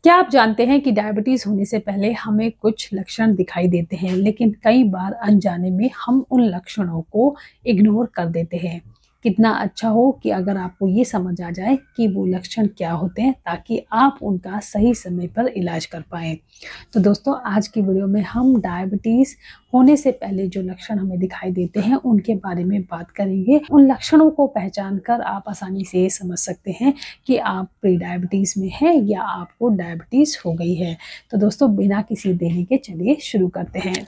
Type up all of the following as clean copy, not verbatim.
क्या आप जानते हैं कि डायबिटीज़ होने से पहले हमें कुछ लक्षण दिखाई देते हैं, लेकिन कई बार अनजाने में हम उन लक्षणों को इग्नोर कर देते हैं। कितना अच्छा हो कि अगर आपको ये समझ आ जाए कि वो लक्षण क्या होते हैं, ताकि आप उनका सही समय पर इलाज कर पाएँ। तो दोस्तों, आज की वीडियो में हम डायबिटीज़ होने से पहले जो लक्षण हमें दिखाई देते हैं, उनके बारे में बात करेंगे। उन लक्षणों को पहचान कर आप आसानी से ये समझ सकते हैं कि आप प्री डायबिटीज़ में हैं या आपको डायबिटीज़ हो गई है। तो दोस्तों, बिना किसी देरी के चलिए शुरू करते हैं।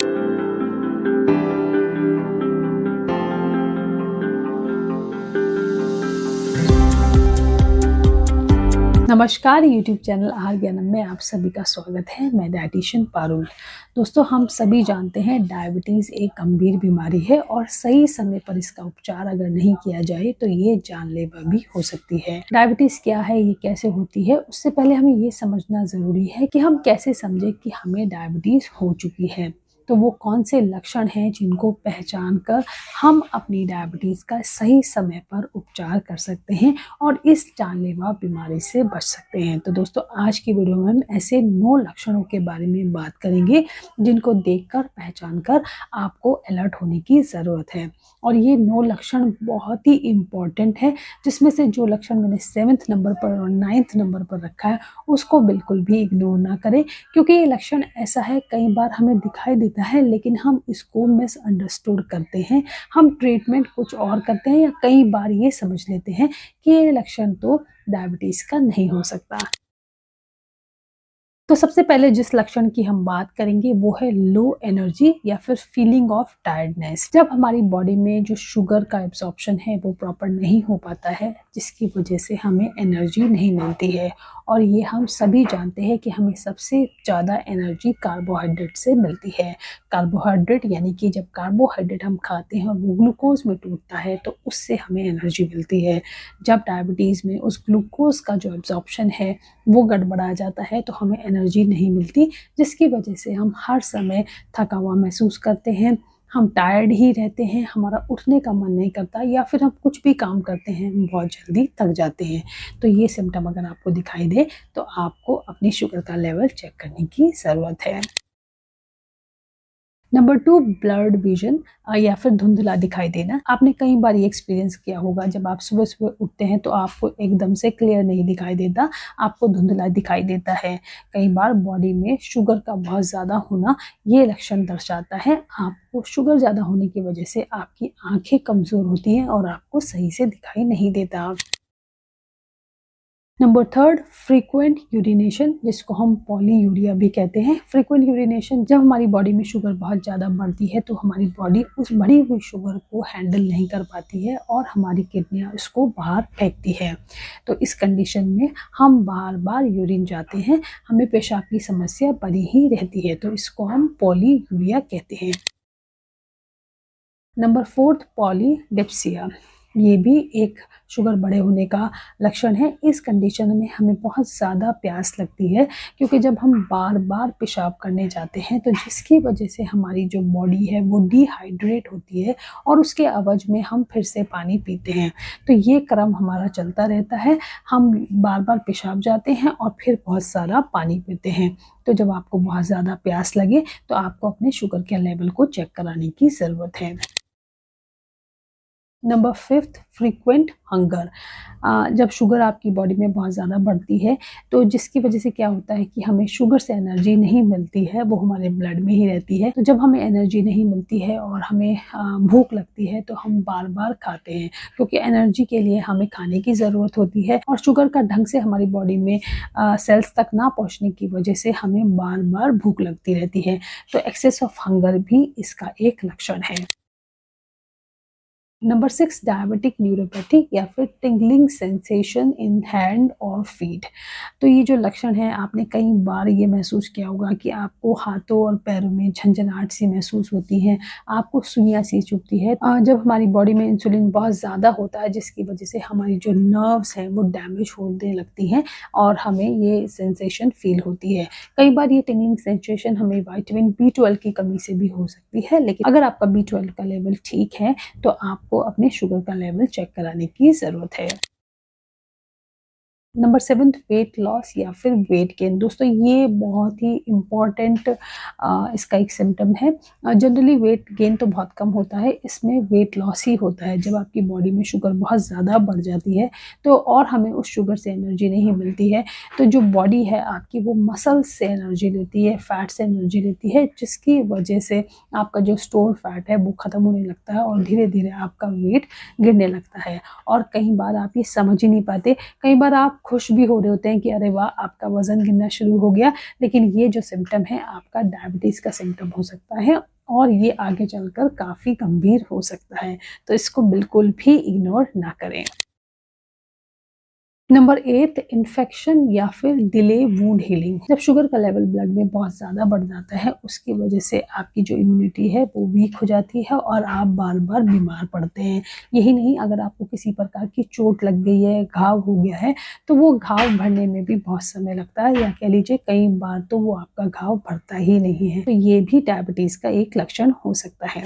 नमस्कार, यूट्यूब चैनल आहार ज्ञानम में आप सभी का स्वागत है। मैं डायटिशियन पारुल। दोस्तों, हम सभी जानते हैं डायबिटीज़ एक गंभीर बीमारी है और सही समय पर इसका उपचार अगर नहीं किया जाए तो ये जानलेवा भी हो सकती है। डायबिटीज़ क्या है, ये कैसे होती है, उससे पहले हमें ये समझना ज़रूरी है कि हम कैसे समझें कि हमें डायबिटीज़ हो चुकी है। तो वो कौन से लक्षण हैं जिनको पहचान कर हम अपनी डायबिटीज़ का सही समय पर उपचार कर सकते हैं और इस जानलेवा बीमारी से बच सकते हैं। तो दोस्तों, आज की वीडियो में हम ऐसे 9 लक्षणों के बारे में बात करेंगे जिनको देखकर पहचान कर आपको अलर्ट होने की ज़रूरत है। और ये 9 लक्षण बहुत ही इम्पॉर्टेंट है, जिसमें से जो लक्षण मैंने 7th नंबर पर और 9th नंबर पर रखा है उसको बिल्कुल भी इग्नोर ना करें, क्योंकि ये लक्षण ऐसा है कई बार हमें दिखाई देता है लेकिन हम इसको मिसअंडरस्टूड करते हैं। हम ट्रीटमेंट कुछ और करते हैं या कई बार ये समझ लेते हैं कि ये लक्षण तो डायबिटीज़ का नहीं हो सकता। तो सबसे पहले जिस लक्षण की हम बात करेंगे वो है लो एनर्जी या फिर फीलिंग ऑफ टायर्डनेस। जब हमारी बॉडी में जो शुगर का एब्जॉर्प्शन है वो प्रॉपर नहीं हो पाता है, जिसकी वजह से हमें एनर्जी नहीं मिलती है। और ये हम सभी जानते हैं कि हमें सबसे ज़्यादा एनर्जी कार्बोहाइड्रेट से मिलती है। कार्बोहाइड्रेट यानी कि जब कार्बोहाइड्रेट हम खाते हैं और वो ग्लूकोज में टूटता है तो उससे हमें एनर्जी मिलती है। जब डायबिटीज़ में उस ग्लूकोज का जो एब्जॉर्प्शन है वो गड़बड़ा जाता है तो हमें एनर्जी नहीं मिलती, जिसकी वजह से हम हर समय थका हुआ महसूस करते हैं। हम टायर्ड ही रहते हैं, हमारा उठने का मन नहीं करता या फिर हम कुछ भी काम करते हैं हम बहुत जल्दी थक जाते हैं। तो ये सिम्टम अगर आपको दिखाई दे तो आपको अपनी शुगर का लेवल चेक करने की ज़रूरत है। नंबर 2, ब्लर्ड विजन या फिर धुंधला दिखाई देना। आपने कई बार ये एक्सपीरियंस किया होगा, जब आप सुबह-सुबह उठते हैं तो आपको एकदम से क्लियर नहीं दिखाई देता, आपको धुंधला दिखाई देता है। कई बार बॉडी में शुगर का बहुत ज़्यादा होना ये लक्षण दर्शाता है। आपको शुगर ज़्यादा होने की वजह से आपकी आँखें कमज़ोर होती हैं और आपको सही से दिखाई नहीं देता। नंबर 3, फ्रीक्वेंट यूरिनेशन, जिसको हम पॉलीयूरिया भी कहते हैं। फ्रीक्वेंट यूरिनेशन, जब हमारी बॉडी में शुगर बहुत ज़्यादा बढ़ती है तो हमारी बॉडी उस बढ़ी हुई शुगर को हैंडल नहीं कर पाती है और हमारी किडनियाँ इसको बाहर फेंकती है। तो इस कंडीशन में हम बार-बार यूरिन जाते हैं, हमें पेशाब की समस्या बनी ही रहती है, तो इसको हम पॉलीयूरिया कहते हैं। नंबर 4, पॉलीडिप्सिया, ये भी एक शुगर बढ़े होने का लक्षण है। इस कंडीशन में हमें बहुत ज़्यादा प्यास लगती है, क्योंकि जब हम बार-बार पेशाब करने जाते हैं तो जिसकी वजह से हमारी जो बॉडी है वो डिहाइड्रेट होती है और उसके एवज में हम फिर से पानी पीते हैं। तो ये क्रम हमारा चलता रहता है, हम बार-बार पेशाब जाते हैं और फिर बहुत सारा पानी पीते हैं। तो जब आपको बहुत ज़्यादा प्यास लगे तो आपको अपने शुगर के लेवल को चेक कराने की ज़रूरत है। Number 5, frequent hunger. जब शुगर आपकी बॉडी में बहुत ज़्यादा बढ़ती है तो जिसकी वजह से क्या होता है कि हमें शुगर से एनर्जी नहीं मिलती है, वो हमारे ब्लड में ही रहती है। तो जब हमें एनर्जी नहीं मिलती है और हमें भूख लगती है तो हम बार-बार खाते हैं, क्योंकि एनर्जी के लिए हमें खाने की ज़रूरत होती है और शुगर का ढंग से हमारी बॉडी में सेल्स तक ना पहुँचने की वजह से हमें बार-बार भूख लगती रहती है। तो एक्सेस ऑफ हंगर भी इसका एक लक्षण है। नंबर 6, डायबिटिक न्यूरोपैथी या फिर टिंगलिंग सेंसेशन इन हैंड और फीट। तो ये जो लक्षण है, आपने कई बार ये महसूस किया होगा कि आपको हाथों और पैरों में झंझनाहट सी महसूस होती है, आपको सुइयाँ सी चुभती है। जब हमारी बॉडी में इंसुलिन बहुत ज़्यादा होता है, जिसकी वजह से हमारी जो नर्व्स हैं वो डैमेज होने लगती हैं और हमें ये सेंसेशन फील होती है। कई बार ये टिंगलिंग सेंसेशन हमें विटामिन B12 की कमी से भी हो सकती है, लेकिन अगर आपका B12 का लेवल ठीक है तो आपको अपने शुगर का लेवल चेक कराने की ज़रूरत है। नंबर 7 वेट लॉस या फिर वेट गेन। दोस्तों ये बहुत ही इम्पॉर्टेंट इसका एक सिम्टम है। जनरली वेट गेन तो बहुत कम होता है, इसमें वेट लॉस ही होता है। जब आपकी बॉडी में शुगर बहुत ज़्यादा बढ़ जाती है तो और हमें उस शुगर से एनर्जी नहीं मिलती है, तो जो बॉडी है आपकी वो मसल्स से एनर्जी लेती है, फैट से एनर्जी लेती है, जिसकी वजह से आपका जो स्टोर फैट है वो ख़त्म होने लगता है और धीरे धीरे आपका वेट गिरने लगता है। और कई बार आप ये समझ ही नहीं पाते, कई बार आप खुश भी हो रहे होते हैं कि अरे वाह आपका वज़न गिरना शुरू हो गया, लेकिन ये जो सिम्पटम है आपका डायबिटीज़ का सिम्पटम हो सकता है और ये आगे चलकर काफ़ी गंभीर हो सकता है। तो इसको बिल्कुल भी इग्नोर ना करें। नंबर 8 इन्फेक्शन या फिर डिले वुंड हीलिंग। जब शुगर का लेवल ब्लड में बहुत ज़्यादा बढ़ जाता है उसकी वजह से आपकी जो इम्यूनिटी है वो वीक हो जाती है और आप बार बार बीमार पड़ते हैं। यही नहीं, अगर आपको किसी प्रकार की चोट लग गई है, घाव हो गया है, तो वो घाव भरने में भी बहुत समय लगता है, या कह लीजिए कई बार तो वो आपका घाव भरता ही नहीं है। तो ये भी डायबिटीज़ का एक लक्षण हो सकता है।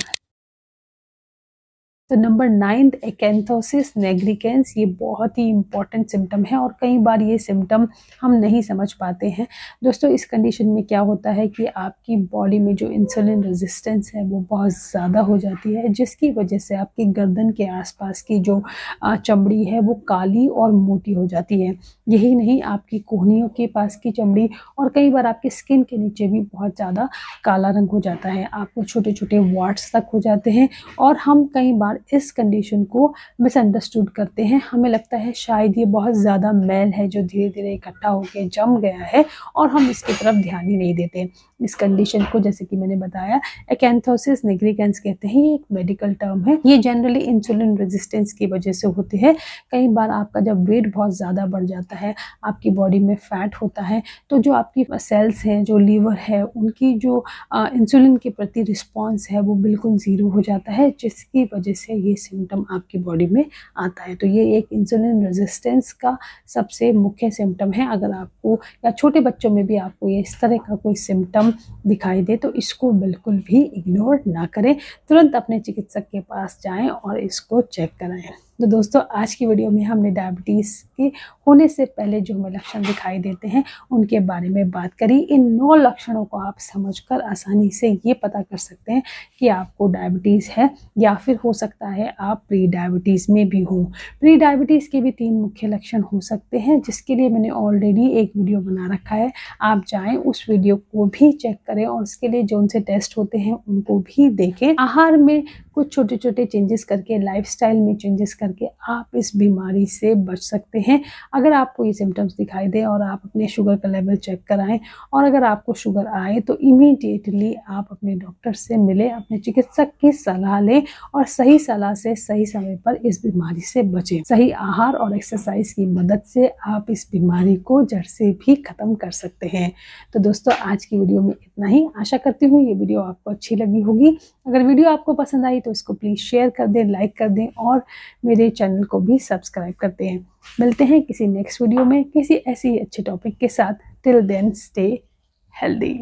तो नंबर 9 एक्ैंथोसिस निग्रिकेंस, ये बहुत ही इंपॉर्टेंट सिम्टम है और कई बार ये सिम्टम हम नहीं समझ पाते हैं। दोस्तों इस कंडीशन में क्या होता है कि आपकी बॉडी में जो इंसुलिन रेजिस्टेंस है वो बहुत ज़्यादा हो जाती है, जिसकी वजह से आपकी गर्दन के आसपास की जो चमड़ी है वो काली और मोटी हो जाती है। यही नहीं, आपकी कोहनियों के पास की चमड़ी और कई बार आपकी स्किन के नीचे भी बहुत ज़्यादा काला रंग हो जाता है, आपको छोटे छोटे वॉट्स तक हो जाते हैं। और हम कई बार इस कंडीशन को मिसअंडरस्टूड करते हैं, हमें लगता है शायद ये बहुत ज़्यादा मैल है जो धीरे धीरे इकट्ठा होकर जम गया है और हम इसकी तरफ ध्यान ही नहीं देते। इस कंडीशन को, जैसे कि मैंने बताया, एक्ैंथोसिस निग्रिकेंस कहते हैं। ये एक मेडिकल टर्म है, ये जनरली इंसुलिन रेजिस्टेंस की वजह से होती है। कई बार आपका जब वेट बहुत ज़्यादा बढ़ जाता है, आपकी बॉडी में फैट होता है, तो जो आपकी सेल्स हैं, जो लीवर है, उनकी जो इंसुलिन के प्रति रिस्पॉन्स है वो बिल्कुल ज़ीरो हो जाता है, जिसकी वजह से ये सिम्टम आपकी बॉडी में आता है। तो ये एक इंसुलिन रेजिस्टेंस का सबसे मुख्य सिम्टम है। अगर आपको या छोटे बच्चों में भी आपको ये इस तरह का कोई सिम्टम दिखाई दे तो इसको बिल्कुल भी इग्नोर ना करें, तुरंत अपने चिकित्सक के पास जाएं और इसको चेक कराएं। तो दोस्तों आज की वीडियो में हमने डायबिटीज़ के होने से पहले जो हमें लक्षण दिखाई देते हैं उनके बारे में बात करी। इन 9 लक्षणों को आप समझकर आसानी से ये पता कर सकते हैं कि आपको डायबिटीज़ है या फिर हो सकता है आप प्री डायबिटीज़ में भी हो। प्री डायबिटीज़ के भी 3 मुख्य लक्षण हो सकते हैं, जिसके लिए मैंने ऑलरेडी एक वीडियो बना रखा है, आप जाएं उस वीडियो को भी चेक करें और उसके लिए जो उनसे टेस्ट होते हैं उनको भी देखें। आहार में कुछ छोटे छोटे चेंजेस करके, लाइफस्टाइल में चेंजेस करके आप इस बीमारी से बच सकते हैं। अगर आपको ये सिम्टम्स दिखाई दे और आप अपने शुगर का लेवल चेक कराएं और अगर आपको शुगर आए तो इमीडिएटली आप अपने डॉक्टर से मिलें, अपने चिकित्सक की सलाह लें और सही सलाह से सही समय पर इस बीमारी से बचें। सही आहार और एक्सरसाइज की मदद से आप इस बीमारी को जड़ से भी खत्म कर सकते हैं। तो दोस्तों आज की वीडियो में इतना ही। आशा करती हूँ ये वीडियो आपको अच्छी लगी होगी। अगर वीडियो आपको पसंद आई तो इसको प्लीज़ शेयर कर दें, लाइक कर दें और मेरे चैनल को भी सब्सक्राइब करते हैं। मिलते हैं किसी नेक्स्ट वीडियो में किसी ऐसी अच्छे टॉपिक के साथ। Till then stay healthy.